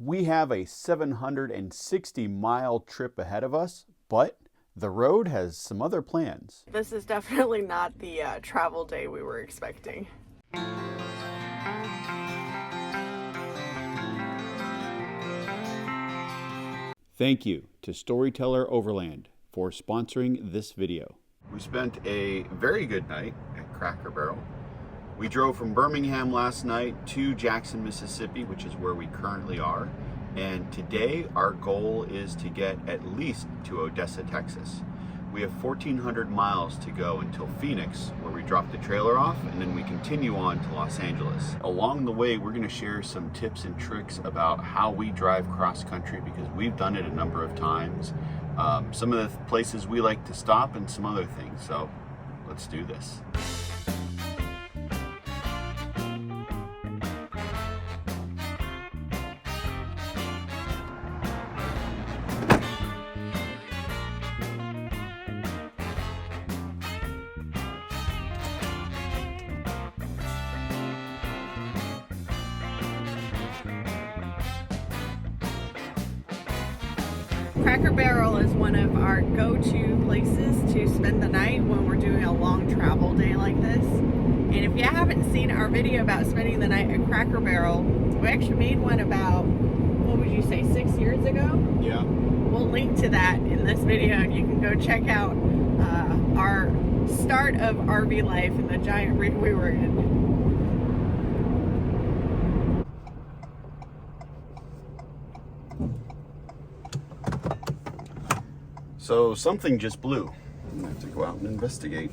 We have a 760-mile trip ahead of us, but the road has some other plans. This is definitely not the travel day we were expecting. Thank you to Storyteller Overland for sponsoring this video. We spent a very good night at Cracker Barrel. We drove from Birmingham last night to Jackson, Mississippi, which is where we currently are. And today our goal is to get at least to Odessa, Texas. We have 1,400 miles to go until Phoenix, where we drop the trailer off, and then we continue on to Los Angeles. Along the way, we're going to share some tips and tricks about how we drive cross country, because we've done it a number of times. Some of the places we like to stop and some other things. So let's do this. Cracker Barrel is one of our go-to places to spend the night when we're doing a long travel day like this. And if you haven't seen our video about spending the night at Cracker Barrel, we actually made one about, what would you say, 6 years ago? Yeah. We'll link to that in this video, and you can go check out our start of RV life and the giant rig we were in. So something just blew. I'm gonna have to go out and investigate.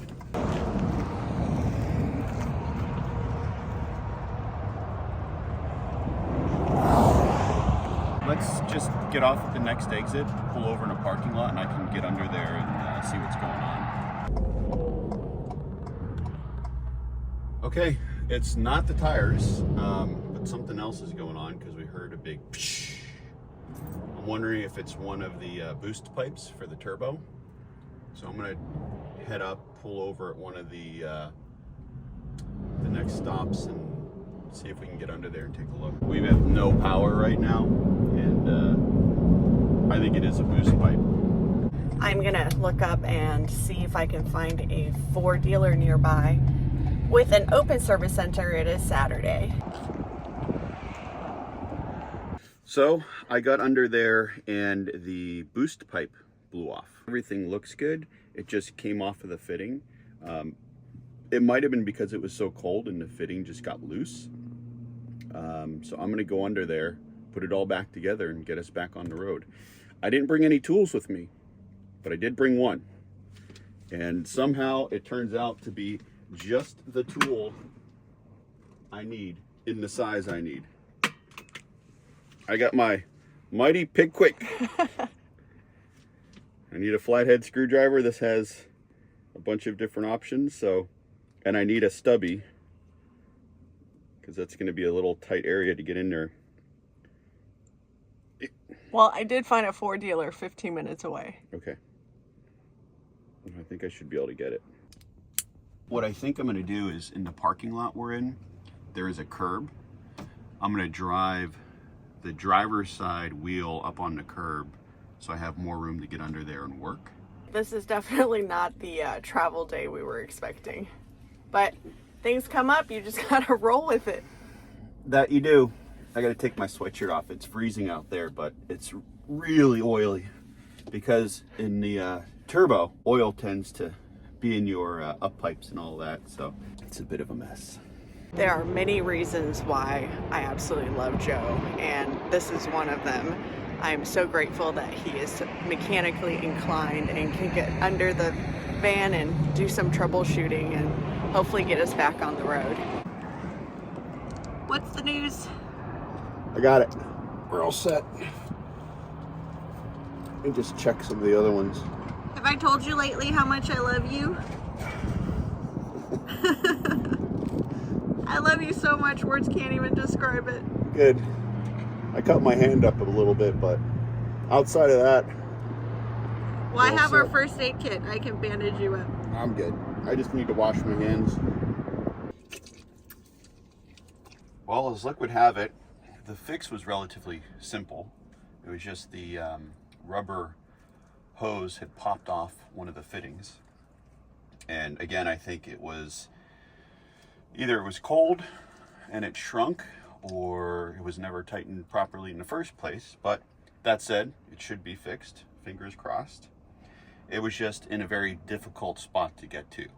Let's just get off at the next exit, pull over in a parking lot, and I can get under there and see what's going on. Okay, it's not the tires, but something else is going on because we heard a big psh. I'm wondering if it's one of the boost pipes for the turbo. So I'm gonna head up, pull over at one of the next stops and see if we can get under there and take a look. We have no power right now, and I think it is a boost pipe. I'm gonna look up and see if I can find a Ford dealer nearby with an open service center. It is Saturday. So I got under there and the boost pipe blew off. Everything looks good. It just came off of the fitting. It might have been because it was so cold and the fitting just got loose. So I'm gonna go under there, put it all back together and get us back on the road. I didn't bring any tools with me, but I did bring one. And somehow it turns out to be just the tool I need in the size I need. I got my mighty Pick Quick. I need a flathead screwdriver. This has a bunch of different options. And I need a stubby because that's going to be a little tight area to get in there. Well, I did find a Ford dealer 15 minutes away. Okay. I think I should be able to get it. What I think I'm going to do is, in the parking lot we're in, there is a curb. I'm going to drive the driver's side wheel up on the curb so I have more room to get under there and work. This is definitely not the travel day we were expecting, but things come up, you just gotta roll with it. That you do. I gotta take my sweatshirt off. It's freezing out there, but it's really oily because in the turbo, oil tends to be in your up pipes and all that, so it's a bit of a mess. There are many reasons why I absolutely love Joe, and this is one of them. I'm so grateful that he is mechanically inclined and can get under the van and do some troubleshooting and hopefully get us back on the road. What's the news? I got it. We're all set. Let me just check some of the other ones. Have I told you lately how much I love you? I love you so much, words can't even describe it. Good. I cut my hand up a little bit, but outside of that... Well, I have our first aid kit. I can bandage you up. I'm good. I just need to wash my hands. Well, as luck would have it, the fix was relatively simple. It was just the rubber hose had popped off one of the fittings. And again, I think it was either it was cold and it shrunk, or it was never tightened properly in the first place. But that said, it should be fixed, fingers crossed. It was just in a very difficult spot to get to.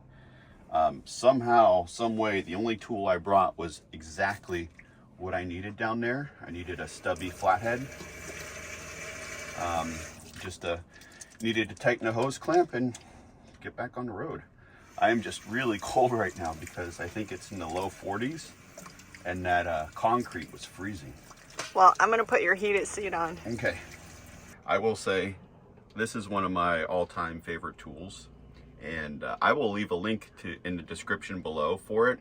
Somehow, some way, the only tool I brought was exactly what I needed down there. I needed a stubby flathead. Needed to tighten a hose clamp and get back on the road. I am just really cold right now because I think it's in the low 40s and that concrete was freezing. Well, I'm gonna put your heated seat on. Okay. I will say this is one of my all-time favorite tools, and I will leave a link in the description below for it.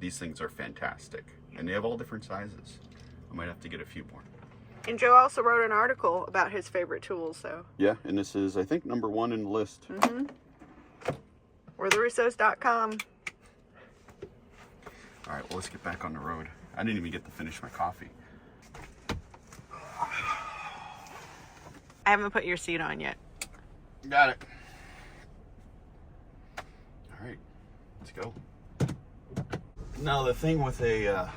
These things are fantastic, and they have all different sizes. I might have to get a few more. And Joe also wrote an article about his favorite tools, so. Yeah, and this is, I think, number 1 in the list. Mm-hmm. Or therussos.com. All right, well, let's get back on the road. I didn't even get to finish my coffee. I haven't put your seat on yet. Got it. All right, let's go. Now, the thing with a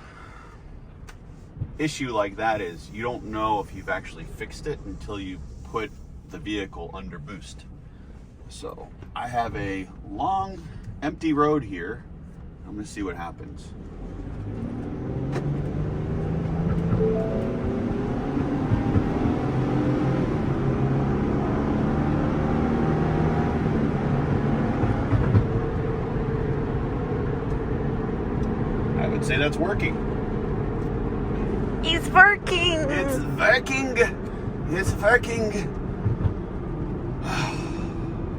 issue like that is you don't know if you've actually fixed it until you put the vehicle under boost. So I have a long empty road here. I'm gonna see what happens. I would say that's working. It's working! It's working! It's working!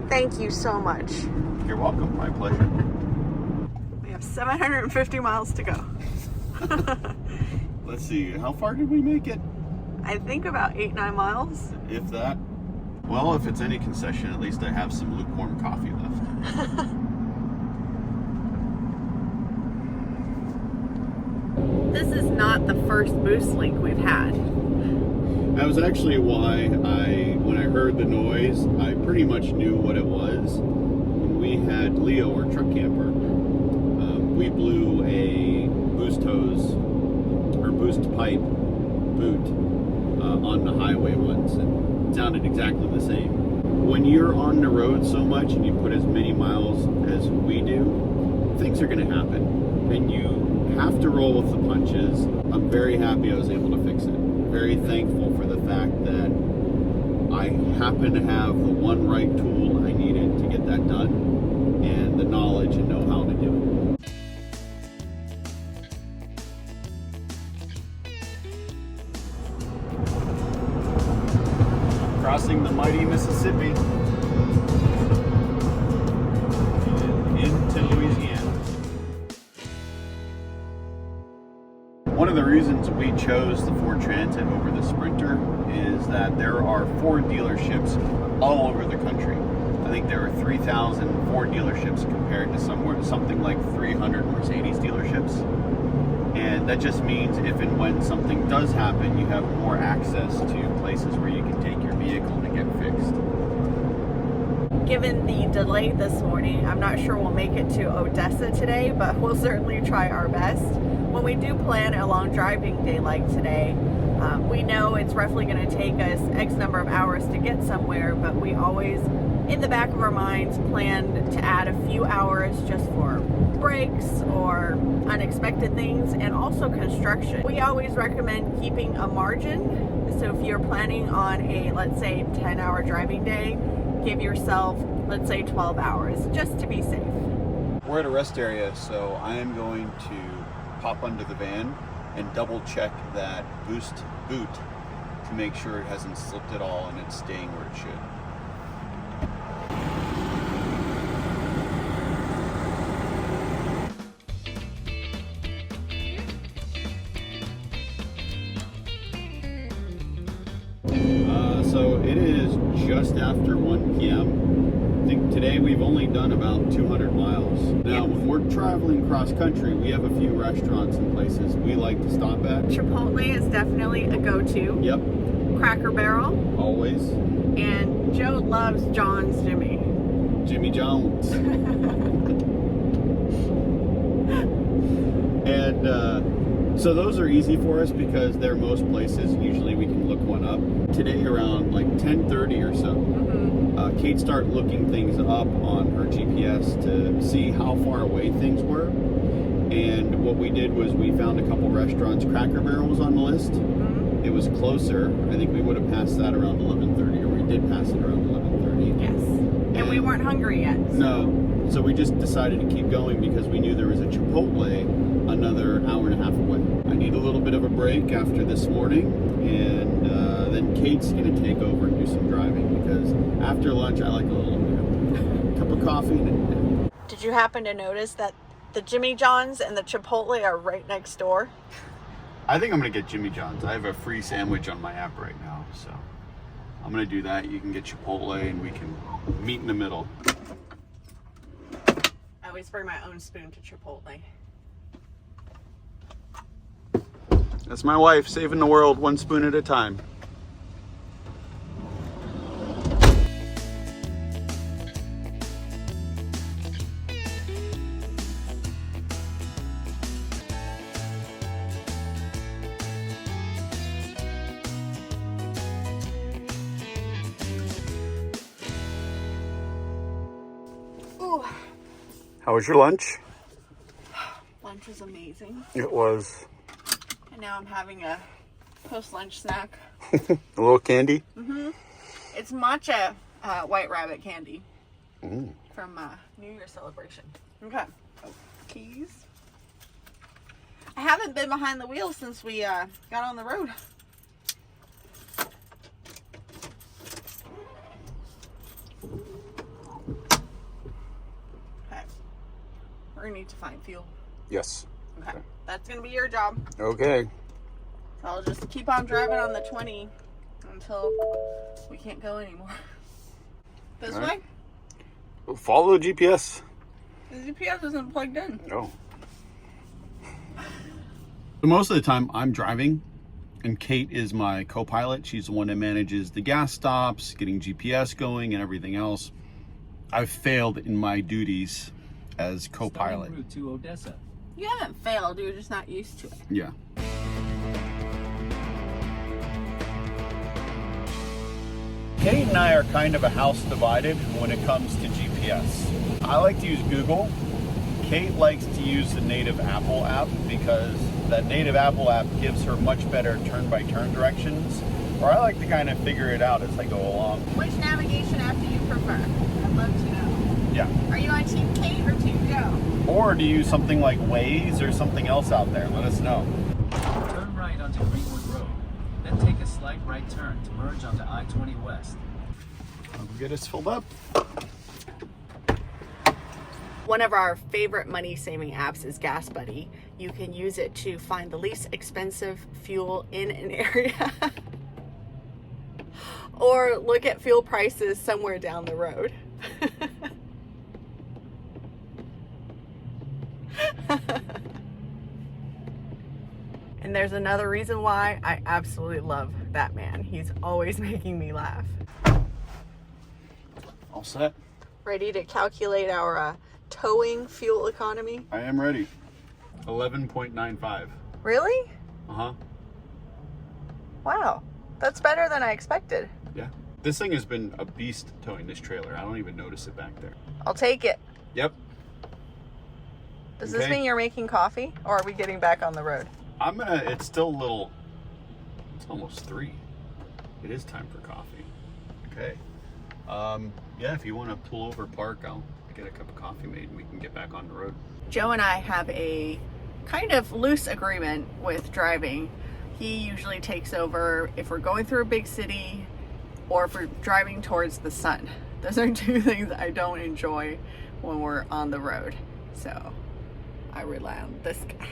Thank you so much. You're welcome, my pleasure. We have 750 miles to go. Let's see, how far did we make it? I think about 8-9 miles. If that. Well, if it's any concession, at least I have some lukewarm coffee left. This is not the first boost leak we've had. That was actually why when I heard the noise, I pretty much knew what it was. When we had Leo, our truck camper, we blew a boost hose or boost pipe boot on the highway once, and it sounded exactly the same. When you're on the road so much and you put as many miles as we do, things are going to happen, and you have to roll with the punches. I'm very happy I was able to fix it. Very thankful for the fact that I happen to have the one right tool I needed to get that done, and the knowledge and know-how to do it. Crossing the mighty Mississippi into Louisiana. One of the reasons we chose the Ford Transit over the Sprinter is that there are Ford dealerships all over the country. I think there are 3,000 Ford dealerships compared to something like 300 Mercedes dealerships. And that just means if and when something does happen, you have more access to places where you can take your vehicle to get fixed. Given the delay this morning, I'm not sure we'll make it to Odessa today, but we'll certainly try our best. When we do plan a long driving day like today, we know it's roughly going to take us X number of hours to get somewhere, but we always, in the back of our minds, plan to add a few hours just for breaks or unexpected things, and also construction. We always recommend keeping a margin. So if you're planning on a, let's say, 10-hour driving day, give yourself, let's say, 12 hours, just to be safe. We're at a rest area, so I am going to pop under the van and double check that boost boot to make sure it hasn't slipped at all and it's staying where it should. So it is just after 1 p.m. I think today we've only done about 200 miles. Now, when we're traveling cross country, we have a few restaurants and places we like to stop at. Chipotle is definitely a go-to. Yep. Cracker Barrel. Always. And Joe loves John's Jimmy. Jimmy Jones. And so those are easy for us because they're most places. Usually we can look one up. Today around like 10:30 or so, Kate started looking things up on her GPS to see how far away things were. And what we did was we found a couple restaurants. Cracker Barrel was on the list. It was closer. I think we would have passed that around 11:30, or we did pass it around 11:30. Yes. And we weren't hungry yet. So. No. So we just decided to keep going because we knew there was a Chipotle another hour and a half away. I need a little bit of a break after this morning, and then Kate's going to take over and do some driving because after lunch I like a little cup of coffee. Did you happen to notice that the Jimmy John's and the Chipotle are right next door? I think I'm going to get Jimmy John's. I have a free sandwich on my app right now, so I'm going to do that. You can get Chipotle and we can meet in the middle. I always bring my own spoon to Chipotle. That's my wife saving the world one spoon at a time. Ooh. How was your lunch? Lunch was amazing. It was. And now I'm having a post-lunch snack. A little candy? It's matcha white rabbit candy from New Year's celebration. Okay. Oh, keys. I haven't been behind the wheel since we got on the road. Okay. We're going to need to find fuel. Yes. Okay. That's going to be your job. Okay. So I'll just keep on driving on the 20 until we can't go anymore. This way? Follow the GPS. The GPS isn't plugged in. No. So most of the time I'm driving and Kate is my co-pilot. She's the one that manages the gas stops, getting GPS going and everything else. I've failed in my duties as co-pilot. Route to Odessa. You haven't failed, you're just not used to it. Yeah. Kate and I are kind of a house divided when it comes to GPS. I like to use Google. Kate likes to use the native Apple app because that native Apple app gives her much better turn-by-turn directions. Or I like to kind of figure it out as I go along. Which navigation app do you prefer? I'd love to know. Yeah. Are you on Team Kate or Team Joe? Or do you use something like Waze or something else out there? Let us know. Turn right onto Greenwood Road. Then take a slight right turn to merge onto I-20 West. I'll get us filled up. One of our favorite money-saving apps is Gas Buddy. You can use it to find the least expensive fuel in an area. Or look at fuel prices somewhere down the road. And there's another reason why I absolutely love that man. He's always making me laugh. All set? Ready to calculate our towing fuel economy? I am ready. 11.95. Really? Uh-huh. Wow. That's better than I expected. Yeah. This thing has been a beast towing this trailer. I don't even notice it back there. I'll take it. Yep. Does this mean you're making coffee? Or are we getting back on the road? It's still a little, it's almost 3. It is time for coffee. Okay. Yeah, if you want to pull over, park, I'll get a cup of coffee made and we can get back on the road. Joe and I have a kind of loose agreement with driving. He usually takes over if we're going through a big city or if we're driving towards the sun. Those are two things I don't enjoy when we're on the road. So I rely on this guy.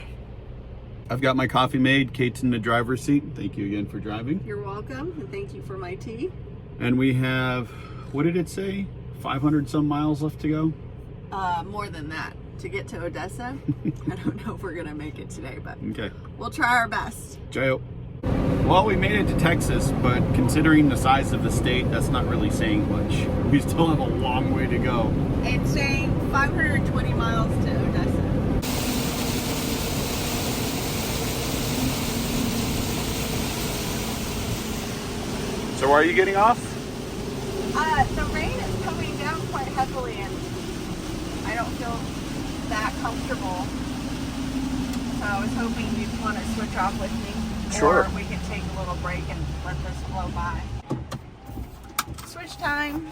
I've got my coffee made. Kate's in the driver's seat. Thank you again for driving. You're welcome, and thank you for my tea. And we have, what did it say? 500 some miles left to go? More than that. To get to Odessa, I don't know if we're gonna make it today, but Okay. we'll try our best. Jayo. Well, we made it to Texas, but considering the size of the state, that's not really saying much. We still have a long way to go. It's saying 520 miles to Odessa. So where are you getting off? The rain is coming down quite heavily and I don't feel that comfortable. So I was hoping you'd want to switch off with me. Sure. Or we can take a little break and let this blow by. Switch time.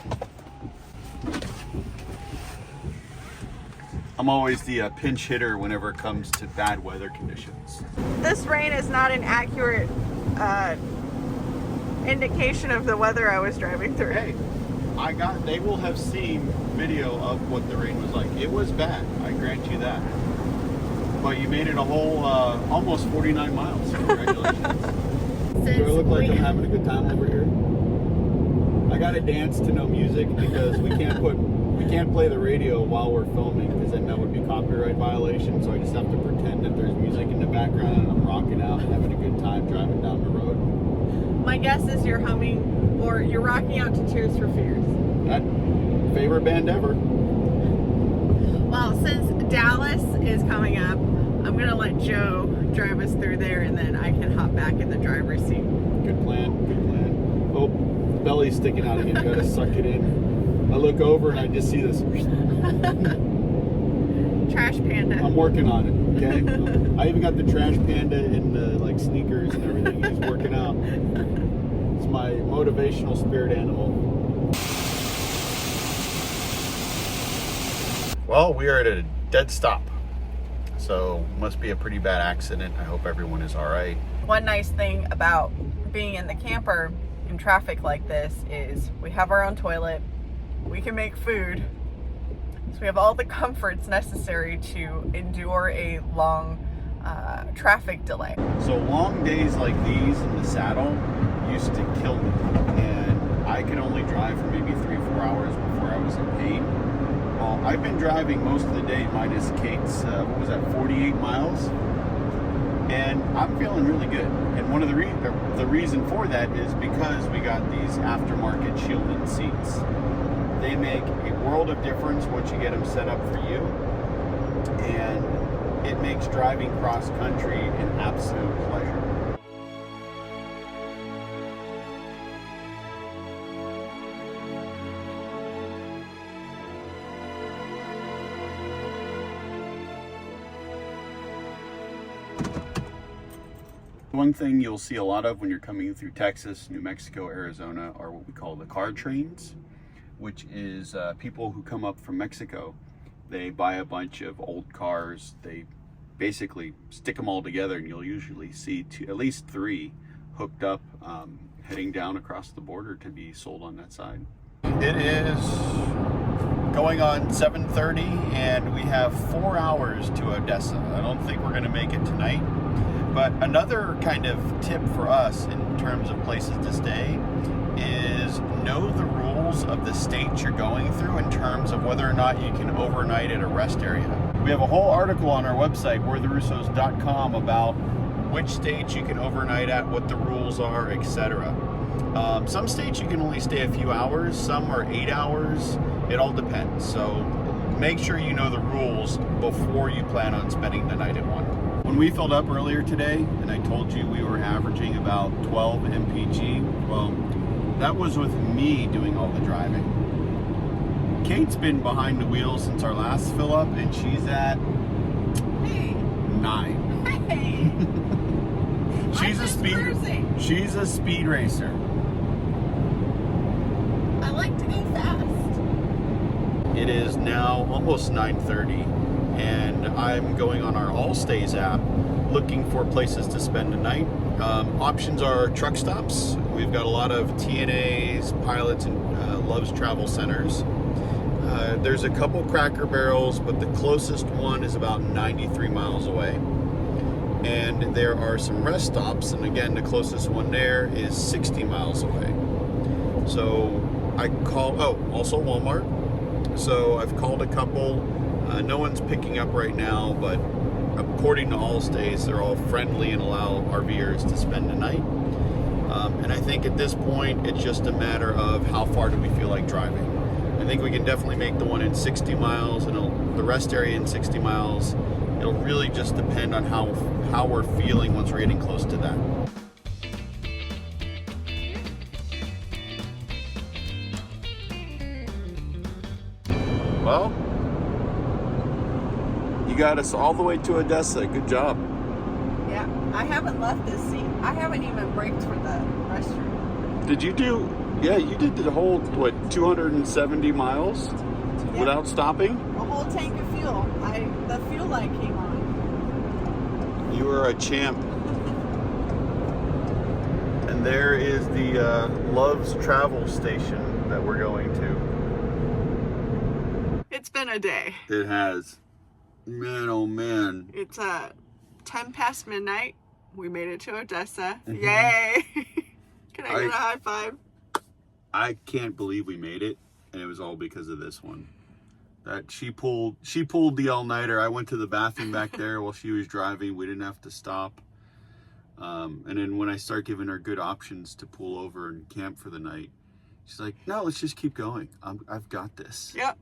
I'm always the pinch hitter whenever it comes to bad weather conditions. This rain is not an accurate indication of the weather I was driving through. Hey, they will have seen video of what the rain was like. It was bad, I grant you that. But you made it a whole almost 49 miles. Congratulations. Do I look like I'm having a good time over here? I gotta dance to no music because we can't play the radio while we're filming because then that would be copyright violation. So I just have to pretend that there's music in the background and I'm rocking out and having a good time driving down the road. My guess is you're humming or you're rocking out to Tears for Fears. That favorite band ever. Well, since Dallas is coming up, I'm gonna let Joe drive us through there and then I can hop back in the driver's seat. Good plan, good plan. Oh, the belly's sticking out again. Gotta suck it in. I look over and I just see this. Trash panda. I'm working on it, okay? I even got the trash panda in the like sneakers and everything. He's working out. It's my motivational spirit animal. Well, we are at a dead stop. So must be a pretty bad accident. I hope everyone is all right. One nice thing about being in the camper in traffic like this is we have our own toilet, we can make food, so we have all the comforts necessary to endure a long traffic delay. So long days like these in the saddle used to kill me, and I could only drive for maybe 3 or 4 hours before I was in pain. Well, I've been driving most of the day minus Kate's, 48 miles, and I'm feeling really good. And one of the reason for that is because we got these aftermarket shielded seats. They make a world of difference once you get them set up for you, and it makes driving cross country an absolute pleasure. One thing you'll see a lot of when you're coming through Texas, New Mexico, Arizona are what we call the car trains, which is people who come up from Mexico. They buy a bunch of old cars, they basically stick them all together, and you'll usually see at least 3 hooked up heading down across the border to be sold on that side. It is going on 7:30 and we have 4 hours to Odessa. I don't think we're going to make it tonight. But another kind of tip for us in terms of places to stay is know the rules of the state you're going through in terms of whether or not you can overnight at a rest area. We have a whole article on our website, weretherussos.com, about which states you can overnight at, what the rules are, etc. Some states you can only stay a few hours, some are 8 hours. It all depends. So make sure you know the rules before you plan on spending the night at one. When we filled up earlier today, and I told you we were averaging about 12 mpg, well, that was with me doing all the driving. Kate's been behind the wheel since our last fill up, and she's at 9. Hey. She's a speed racer. I like to go fast. It is now almost 9:30. And I'm going on our All Stays app looking for places to spend the night. Options are truck stops. We've got a lot of TNAs, Pilots, and Love's Travel Centers. There's a couple Cracker Barrels, but the closest one is about 93 miles away. And there are some rest stops, and again, the closest one there is 60 miles away. So I also Walmart. So I've called a couple. No one's picking up right now, but according to Allstays, they're all friendly and allow RVers to spend the night. And I think at this point, it's just a matter of how far do we feel like driving. I think we can definitely make the one in 60 miles and the rest area in 60 miles. It'll really just depend on how we're feeling once we're getting close to that. Well, you got us all the way to Odessa. Good job. Yeah, I haven't left this seat. I haven't even braked for the restroom. Did you do? Yeah, you did the whole, what, 270 miles without stopping? A whole tank of fuel. The fuel light came on. You are a champ. And there is the Love's Travel Station that we're going to. It's been a day. It has. Man, oh man. It's 10 past midnight. We made it to Odessa. Yay! Can I get a high five? I can't believe we made it, and it was all because of this one. That she pulled the all-nighter. I went to the bathroom back there while she was driving. We didn't have to stop. And then when I start giving her good options to pull over and camp for the night, she's like, "No, let's just keep going. I've got this." Yep.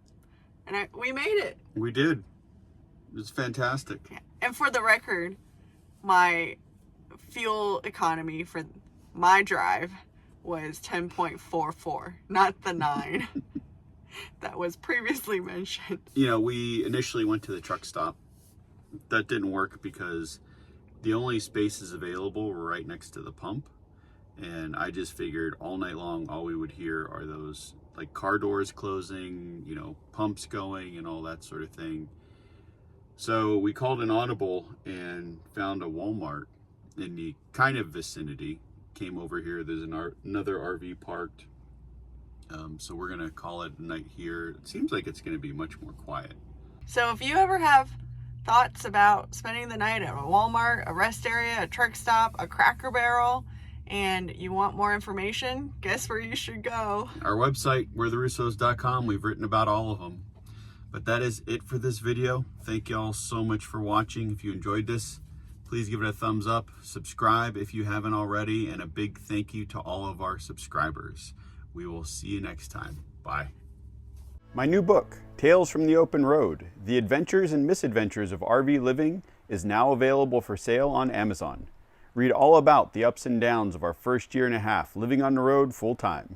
And we made it. We did. It was fantastic. Yeah. And for the record, my fuel economy for my drive was 10.44, not the 9 that was previously mentioned. You know, we initially went to the truck stop. That didn't work because the only spaces available were right next to the pump. And I just figured all night long, all we would hear are those like car doors closing, you know, pumps going and all that sort of thing. So we called an audible and found a Walmart in the kind of vicinity. Came over here. There's another RV parked. So we're going to call it a night here. It seems like it's going to be much more quiet. So if you ever have thoughts about spending the night at a Walmart, a rest area, a truck stop, a Cracker Barrel, and you want more information, guess where you should go? Our website, we'retherussos.com. We've written about all of them. But that is it for this video. Thank you all so much for watching. If you enjoyed this, please give it a thumbs up. Subscribe if you haven't already. And a big thank you to all of our subscribers. We will see you next time. Bye. My new book, Tales from the Open Road, The Adventures and Misadventures of RV Living, is now available for sale on Amazon. Read all about the ups and downs of our first year and a half living on the road full time.